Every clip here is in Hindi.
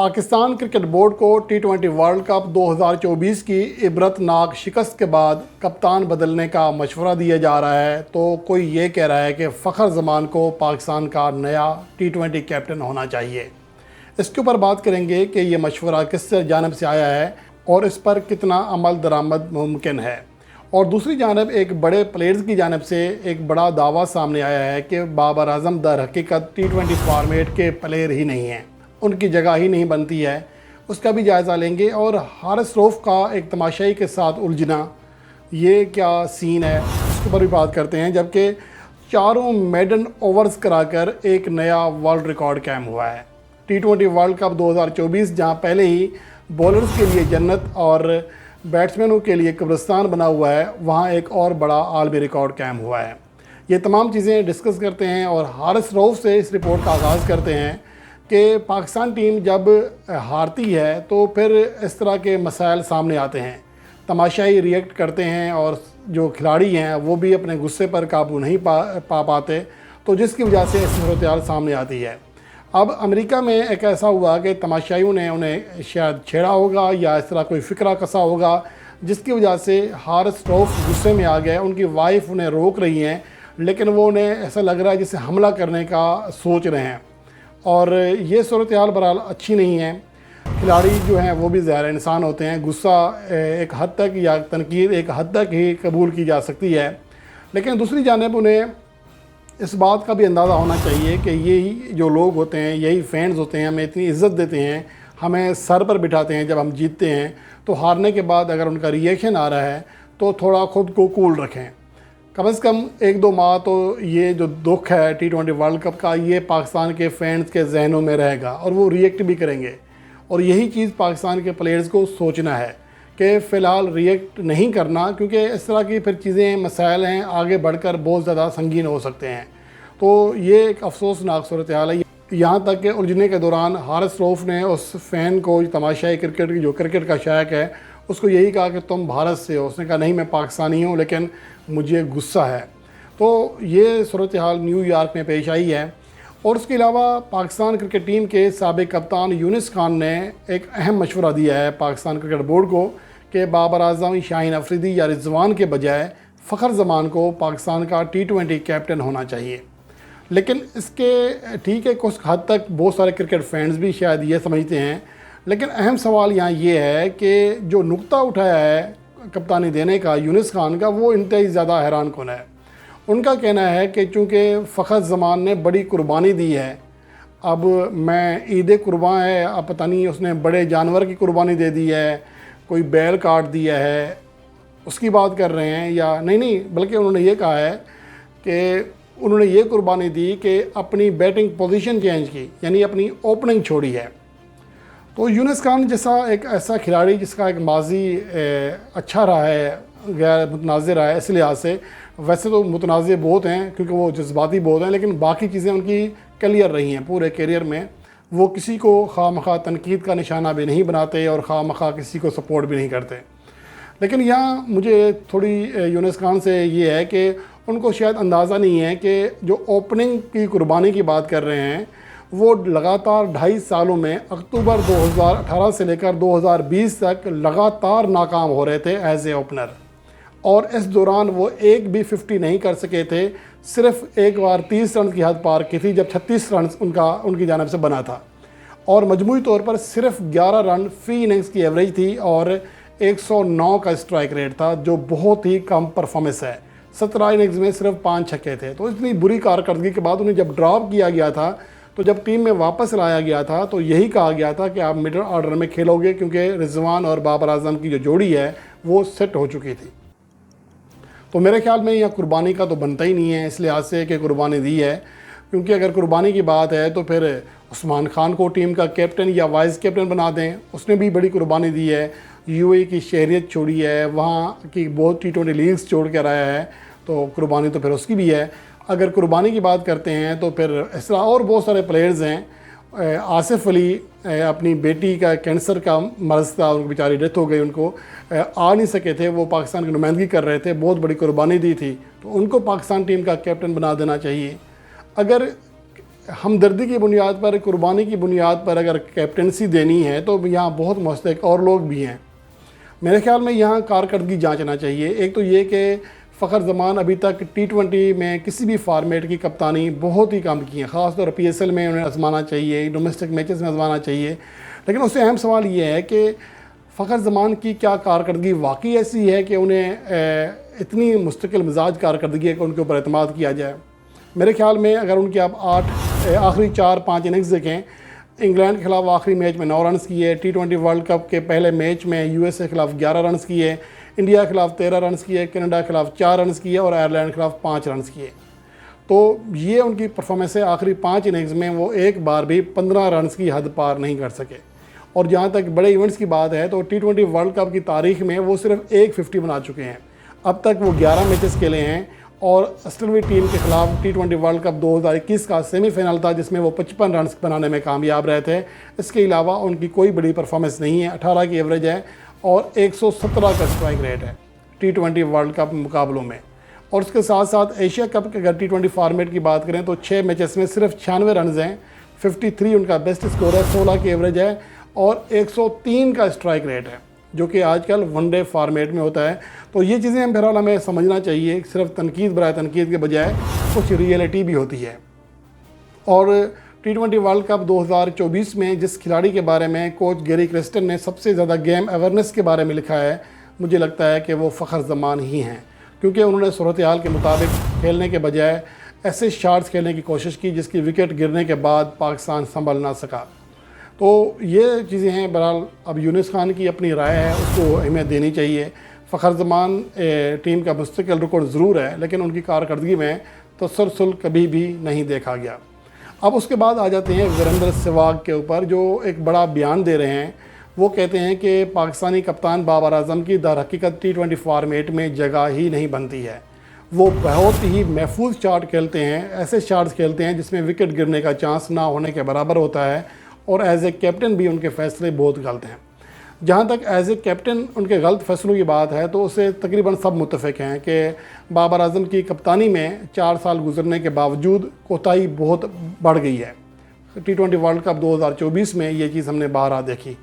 पाकिस्तान क्रिकेट बोर्ड को टी20 वर्ल्ड कप 2024 की इबरतनाक शिकस्त के बाद कप्तान बदलने का मशवरा दिया जा रहा है, तो कोई ये कह रहा है कि फ़खर जमान को पाकिस्तान का नया टी20 कैप्टन होना चाहिए। इसके ऊपर बात करेंगे कि ये मशवरा किस जानिब से आया है और इस पर कितना अमल दरामद मुमकिन है। और दूसरी जानब एक बड़े प्लेयर्स की जानिब से एक बड़ा दावा सामने आया है कि बाबर आजम दर हकीकत टी20 फॉर्मेट के प्लेयर ही नहीं हैं, उनकी जगह ही नहीं बनती है। उसका भी जायज़ा लेंगे और हारिस रऊफ़ का एक तमाशाई के साथ उलझना, ये क्या सीन है, उसके ऊपर भी बात करते हैं। जबकि चारों मेडन ओवर्स कराकर एक नया वर्ल्ड रिकॉर्ड कायम हुआ है। टी20 वर्ल्ड कप 2024 जहां पहले ही बॉलर्स के लिए जन्नत और बैट्समैनों के लिए कब्रिस्तान बना हुआ है, वहां एक और बड़ा आलमी रिकॉर्ड कायम हुआ है। ये तमाम चीज़ें डिस्कस करते हैं और हारिस रऊफ़ से इस रिपोर्ट का आगाज़ करते हैं कि पाकिस्तान टीम जब हारती है तो फिर इस तरह के मसाइल सामने आते हैं, तमाशाई रिएक्ट करते हैं और जो खिलाड़ी हैं वो भी अपने गुस्से पर काबू नहीं पाते, तो जिसकी वजह से ऐसी सूरत सामने आती है। अब अमेरिका में एक ऐसा हुआ कि तमाशाइयों ने उन्हें शायद छेड़ा होगा या इस तरह कोई फ़िक्रा कसा होगा, जिसकी वजह से हारिस रऊफ़ गुस्से में आ गए। उनकी वाइफ उन्हें रोक रही हैं, लेकिन वो उन्हें ऐसा लग रहा है जैसे हमला करने का सोच रहे हैं और ये सूरत हाल बहरहाल अच्छी नहीं है। खिलाड़ी जो हैं वो भी ज़ाहिर इंसान होते हैं, गुस्सा एक हद तक या तनकीद एक हद तक ही कबूल की जा सकती है, लेकिन दूसरी जानिब उन्हें इस बात का भी अंदाज़ा होना चाहिए कि यही जो लोग होते हैं, यही फैंस होते हैं, हमें इतनी इज़्ज़त देते हैं, हमें सर पर बिठाते हैं जब हम जीतते हैं, तो हारने के बाद अगर उनका रिएक्शन आ रहा है तो थोड़ा ख़ुद को कूल रखें। कम से कम 1-2 माह तो ये जो दुख है टी20 वर्ल्ड कप का, ये पाकिस्तान के फैंस के जहनों में रहेगा और वो रिएक्ट भी करेंगे। और यही चीज़ पाकिस्तान के प्लेयर्स को सोचना है कि फ़िलहाल रिएक्ट नहीं करना, क्योंकि इस तरह की फिर चीज़ें मसाइल हैं आगे बढ़कर बहुत ज़्यादा संगीन हो सकते हैं। तो ये एक अफसोसनाक सूरत हाल है। यहाँ तक कि उलझने के दौरान हारिस रऊफ़ ने उस फ़ैन को, तमाशाई क्रिकेट की जो क्रिकेट का शायक है, उसको यही कहा कि तुम भारत से हो। उसने कहा नहीं, मैं पाकिस्तानी हूँ, लेकिन मुझे गुस्सा है। तो ये सूरत हाल न्यूयॉर्क में पेश आई है। और उसके अलावा पाकिस्तान क्रिकेट टीम के साबिक़ कप्तान यूनिस खान ने एक अहम मशवरा दिया है पाकिस्तान क्रिकेट बोर्ड को कि बाबर आजम, शाहीन अफरीदी या रिजवान के बजाय फ़खर जमान को पाकिस्तान का टी20 कैप्टन होना चाहिए। लेकिन इसके ठीक है, कुछ हद तक बहुत सारे क्रिकेट फैंस भी शायद ये समझते हैं, लेकिन अहम सवाल यहाँ ये है कि जो नुक्ता उठाया है कप्तानी देने का यूनिस खान का, वो इंतहाई ज़्यादा हैरान कुन है। उनका कहना है कि चूँकि फ़खर जमान ने बड़ी कुर्बानी दी है, अब मैं ईद कुर्बान है, अब पता नहीं उसने बड़े जानवर की कुर्बानी दे दी है, कोई बैल काट दिया है, उसकी बात कर रहे हैं या नहीं, बल्कि उन्होंने ये कहा है कि उन्होंने ये कुर्बानी दी कि अपनी बैटिंग पोजीशन चेंज की, यानी अपनी ओपनिंग छोड़ी है। तो यूनिस खान जैसा एक ऐसा खिलाड़ी जिसका एक माजी अच्छा रहा है, गैर मुतनाज़ रहा है, इस लिहाज से वैसे तो मुतनाज़ बहुत हैं क्योंकि वो जज्बाती बहुत हैं, लेकिन बाकी चीज़ें उनकी क्लियर रही हैं पूरे करियर में। वो किसी को खामखा तनकीद का निशाना भी नहीं बनाते और खामखा किसी को सपोर्ट भी नहीं करते। लेकिन यहाँ मुझे थोड़ी यूनिस खान से ये है कि उनको शायद अंदाज़ा नहीं है कि जो ओपनिंग की कुर्बानी की बात कर रहे हैं, वो लगातार 2.5 सालों में अक्टूबर 2018 से लेकर 2020 तक लगातार नाकाम हो रहे थे एज ए ओपनर, और इस दौरान वो एक भी 50 नहीं कर सके थे। सिर्फ एक बार 30 रन की हद पार की थी जब 36 रन उनकी जानिब से बना था, और मजमूई तौर पर सिर्फ 11 रन फी इनिंग्स की एवरेज थी और 109 का स्ट्राइक रेट था, जो बहुत ही कम परफॉर्मेंस है। 17 इनिंग्स में सिर्फ 5 छक्के थे। तो इतनी बुरी कारकर्दगी के बाद उन्हें जब ड्रॉप किया गया था, तो जब टीम में वापस लाया गया था, तो यही कहा गया था कि आप मिडल ऑर्डर में खेलोगे, क्योंकि रिजवान और बाबर आजम की जो जोड़ी है वो सेट हो चुकी थी। तो मेरे ख्याल में यह कुर्बानी का तो बनता ही नहीं है, इस लिहाज से कि कुर्बानी दी है, क्योंकि अगर कुर्बानी की बात है तो फिर उस्मान खान को टीम का कैप्टन या वाइस कैप्टन बना दें। उसने भी बड़ी कुर्बानी दी है, यूएई की शहरियत छोड़ी है, वहाँ की बहुत टी20 लीग्स छोड़ कर आया है, तो कुर्बानी तो फिर उसकी भी है। अगर कुर्बानी की बात करते हैं तो फिर इस तरह और बहुत सारे प्लेयर्स हैं। आसिफ अली अपनी बेटी का कैंसर का मर्ज़ था, उनकी बेचारी डेथ हो गई, उनको आ नहीं सके थे, वो पाकिस्तान की नुमाइंदगी कर रहे थे, बहुत बड़ी कुर्बानी दी थी, तो उनको पाकिस्तान टीम का कैप्टन बना देना चाहिए। अगर हमदर्दी की बुनियाद पर, कुर्बानी की बुनियाद पर अगर कैप्टनसी देनी है तो यहाँ बहुत मुस्तहिक और लोग भी हैं। मेरे ख्याल में यहाँ कारकर्दगी जांचना चाहिए। एक तो ये कि फ़खर ज़मान अभी तक T20 में किसी भी फार्मेट की कप्तानी बहुत ही कम की है, ख़ासतौर पर PSL में उन्हें आजमाना चाहिए, डोमेस्टिक मैचेस में आजमाना चाहिए। लेकिन उससे अहम सवाल ये है कि फ़खर ज़मान की क्या कारकर्दगी वाकई ऐसी है कि उन्हें इतनी मुस्तकिल मिजाज कारकर्दगी है कि उनके ऊपर एतमाद किया जाए। मेरे ख्याल में अगर उनकी आप आखिरी 4-5 इनिंग्स देखें, इंग्लैंड के खिलाफ आखिरी मैच में 9 रन्स किए, T20 वर्ल्ड कप के पहले मैच में USA के खिलाफ 11 रन्स किए, इंडिया के खिलाफ 13 रन्स किए, कनाडा के खिलाफ 4 रन्स किए और आयरलैंड के खिलाफ 5 रन्स किए। तो ये उनकी परफॉर्मेंस है। आखिरी 5 इनिंग्स में वो एक बार भी 15 रन्स की हद पार नहीं कर सके। और जहाँ तक बड़े इवेंट्स की बात है तो T20 वर्ल्ड कप की तारीख में वो सिर्फ एक 50 बना चुके हैं। अब तक वो 11 मैचेस खेले हैं और ऑस्ट्रेलिया टीम के खिलाफ T20 वर्ल्ड कप 2021 का सेमीफाइनल था जिसमें वो 55 रन बनाने में कामयाब रहे थे। इसके अलावा उनकी कोई बड़ी परफॉर्मेंस नहीं है। 18 की एवरेज है और 117 का स्ट्राइक रेट है T20 वर्ल्ड कप मुकाबलों में। और उसके साथ साथ एशिया कप के अगर T20 फॉर्मेट की बात करें तो 6 मैचेस में सिर्फ 96 रन हैं, 53 उनका बेस्ट स्कोर है, 16 की एवरेज है और 103 का स्ट्राइक रेट है, जो कि आजकल वनडे फॉर्मेट में होता है। तो ये चीज़ें बहरहाल हमें समझना चाहिए, सिर्फ तनकीद बराए तनकीद के बजाय कुछ रियलिटी भी होती है। और T20 वर्ल्ड कप 2024 में जिस खिलाड़ी के बारे में कोच गैरी क्रिस्टन ने सबसे ज़्यादा गेम अवेयरनेस के बारे में लिखा है, मुझे लगता है कि वो फ़खर ज़मान ही हैं, क्योंकि उन्होंने सूरत हाल के मुताबिक खेलने के बजाय ऐसे शॉट्स खेलने की कोशिश की जिसकी विकेट गिरने के बाद पाकिस्तान संभल ना सका। तो ये चीज़ें हैं। बहरहाल अब यूनुस खान की अपनी राय है, उसको अहमियत देनी चाहिए। फ़खर ज़मान टीम का मुस्तकिल रिकॉर्ड ज़रूर है, लेकिन उनकी कारकर्दगी में तसलसल कभी भी नहीं देखा गया। अब उसके बाद आ जाते हैं वीरेंद्र सहवाग के ऊपर, जो एक बड़ा बयान दे रहे हैं। वो कहते हैं कि पाकिस्तानी कप्तान बाबर आजम की दर हकीकत T20 फॉर्मेट में जगह ही नहीं बनती है। वो बहुत ही महफूज शॉट खेलते हैं, ऐसे शॉट्स खेलते हैं जिसमें विकेट गिरने का चांस ना होने के बराबर होता है, और एज ए कैप्टन भी उनके फ़ैसले बहुत गलत हैं। जहाँ तक एज ए कैप्टन उनके गलत फैसलों की बात है तो उससे तकरीबन सब मुत्तफ़िक हैं कि बाबर आजम की कप्तानी में 4 साल गुजरने के बावजूद कोताही बहुत बढ़ गई है। T20 वर्ल्ड कप 2024 में ये चीज़ हमने बाहर देखी।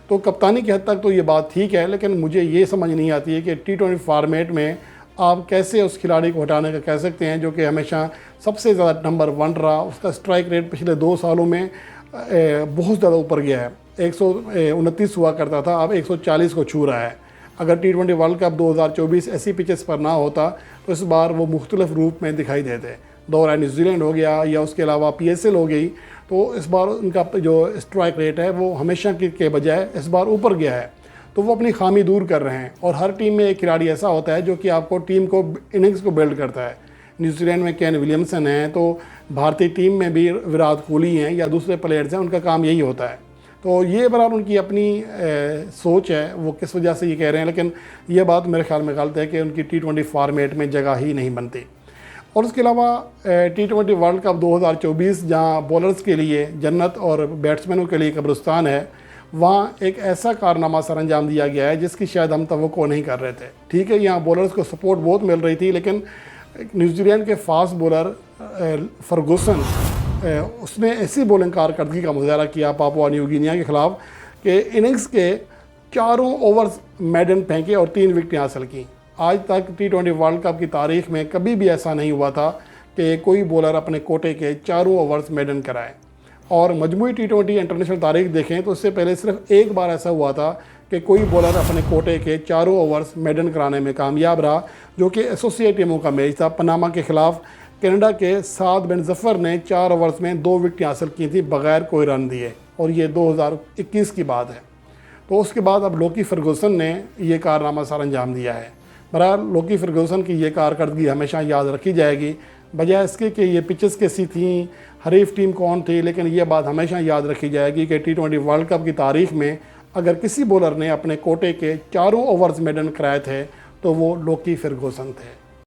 तो कप्तानी की हद तक तो ये बात ठीक है, लेकिन मुझे ये समझ नहीं आती है कि T20 फॉर्मेट में आप कैसे उस खिलाड़ी को हटाने का कह सकते हैं जो कि हमेशा सबसे ज़्यादा नंबर 1 रहा। उसका स्ट्राइक रेट पिछले 2 सालों में बहुत ज़्यादा ऊपर गया है, 129 हुआ करता था, अब 140 को छू रहा है। अगर T20 वर्ल्ड कप 2024 ऐसी पिचेस पर ना होता तो इस बार वो मुख्तलिफ रूप में दिखाई देते। दौरा न्यूजीलैंड हो गया या उसके अलावा PSL हो गई, तो इस बार उनका जो स्ट्राइक रेट है वो हमेशा के बजाय इस बार ऊपर गया है। तो वो अपनी खामी दूर कर रहे हैं। और हर टीम में एक खिलाड़ी ऐसा होता है जो कि आपको टीम को इनिंग्स को बिल्ड करता है। न्यूजीलैंड में केन विलियमसन है, तो भारतीय टीम में भी विराट कोहली हैं या दूसरे प्लेयर्स हैं, उनका काम यही होता है। तो ये बराबर उनकी अपनी सोच है, वो किस वजह से ये कह रहे हैं, लेकिन ये बात मेरे ख्याल में गलत है कि उनकी T20 फॉर्मेट में जगह ही नहीं बनती। और उसके अलावा T20 वर्ल्ड कप 2024 जहाँ बॉलर्स के लिए जन्नत और बैट्समैनों के लिए कब्रिस्तान है, वहाँ एक ऐसा कारनामा सर अंजाम दिया गया है जिसकी शायद हम तवक्को नहीं कर रहे थे। ठीक है, यहाँ बॉलर्स को सपोर्ट बहुत मिल रही थी, लेकिन न्यूजीलैंड के फास्ट बॉलर फर्गूसन उसने ऐसी बॉलिंग कारकर्दगी का मुजाहरा किया पापुआ न्यू गिनिया के ख़िलाफ़ कि इनिंग्स के 4 ओवर्स मेडन फेंके और 3 विकेटें हासिल की। आज तक T20 वर्ल्ड कप की तारीख में कभी भी ऐसा नहीं हुआ था कि कोई बॉलर अपने कोटे के 4 ओवर्स मेडन कराए। और मजमूई T20 इंटरनेशनल तारीख देखें तो इससे पहले सिर्फ एक बार ऐसा हुआ था कि कोई बॉलर अपने कोटे के 4 ओवर्स मेडन कराने में कामयाब रहा, जो कि एसोसिएट टीमों का मैच था। पनामा के ख़िलाफ़ कनाडा के साद बिन जफ़र ने 4 ओवर्स में 2 विकेटें हासिल की थी बग़ैर कोई रन दिए, और ये 2021 की बात है। तो उसके बाद अब लोकी फर्गूसन ने ये कारनामा सर अंजाम दिया है। बहरहाल लोकी फर्गूसन की ये कारकर्दगी हमेशा याद रखी जाएगी, बजाय इसके कि ये पिचेस कैसी थी, हरीफ टीम कौन थी, लेकिन ये बात हमेशा याद रखी जाएगी कि T20 वर्ल्ड कप की तारीख में अगर किसी बॉलर ने अपने कोटे के 4 ओवर्स मेडन कराए थे तो वो लोकी फर्गूसन थे।